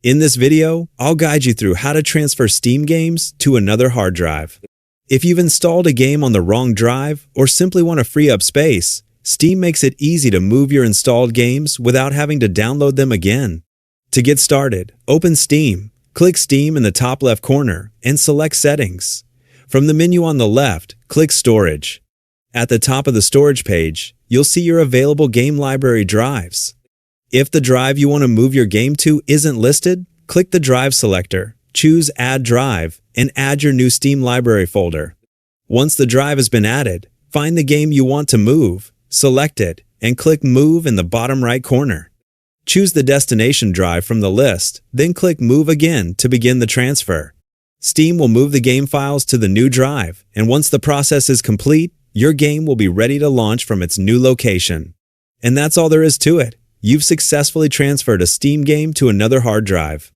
In this video, I'll guide you through how to transfer Steam games to another hard drive. If you've installed a game on the wrong drive or simply want to free up space, Steam makes it easy to move your installed games without having to download them again. To get started, open Steam, click Steam in the top left corner, and select Settings. From the menu on the left, click Storage. At the top of the storage page, you'll see your available game library drives. If the drive you want to move your game to isn't listed, click the drive selector, choose Add Drive, and add your new Steam library folder. Once the drive has been added, find the game you want to move, select it, and click Move in the bottom right corner. Choose the destination drive from the list, then click Move again to begin the transfer. Steam will move the game files to the new drive, and once the process is complete, your game will be ready to launch from its new location. And that's all there is to it. You've successfully transferred a Steam game to another hard drive.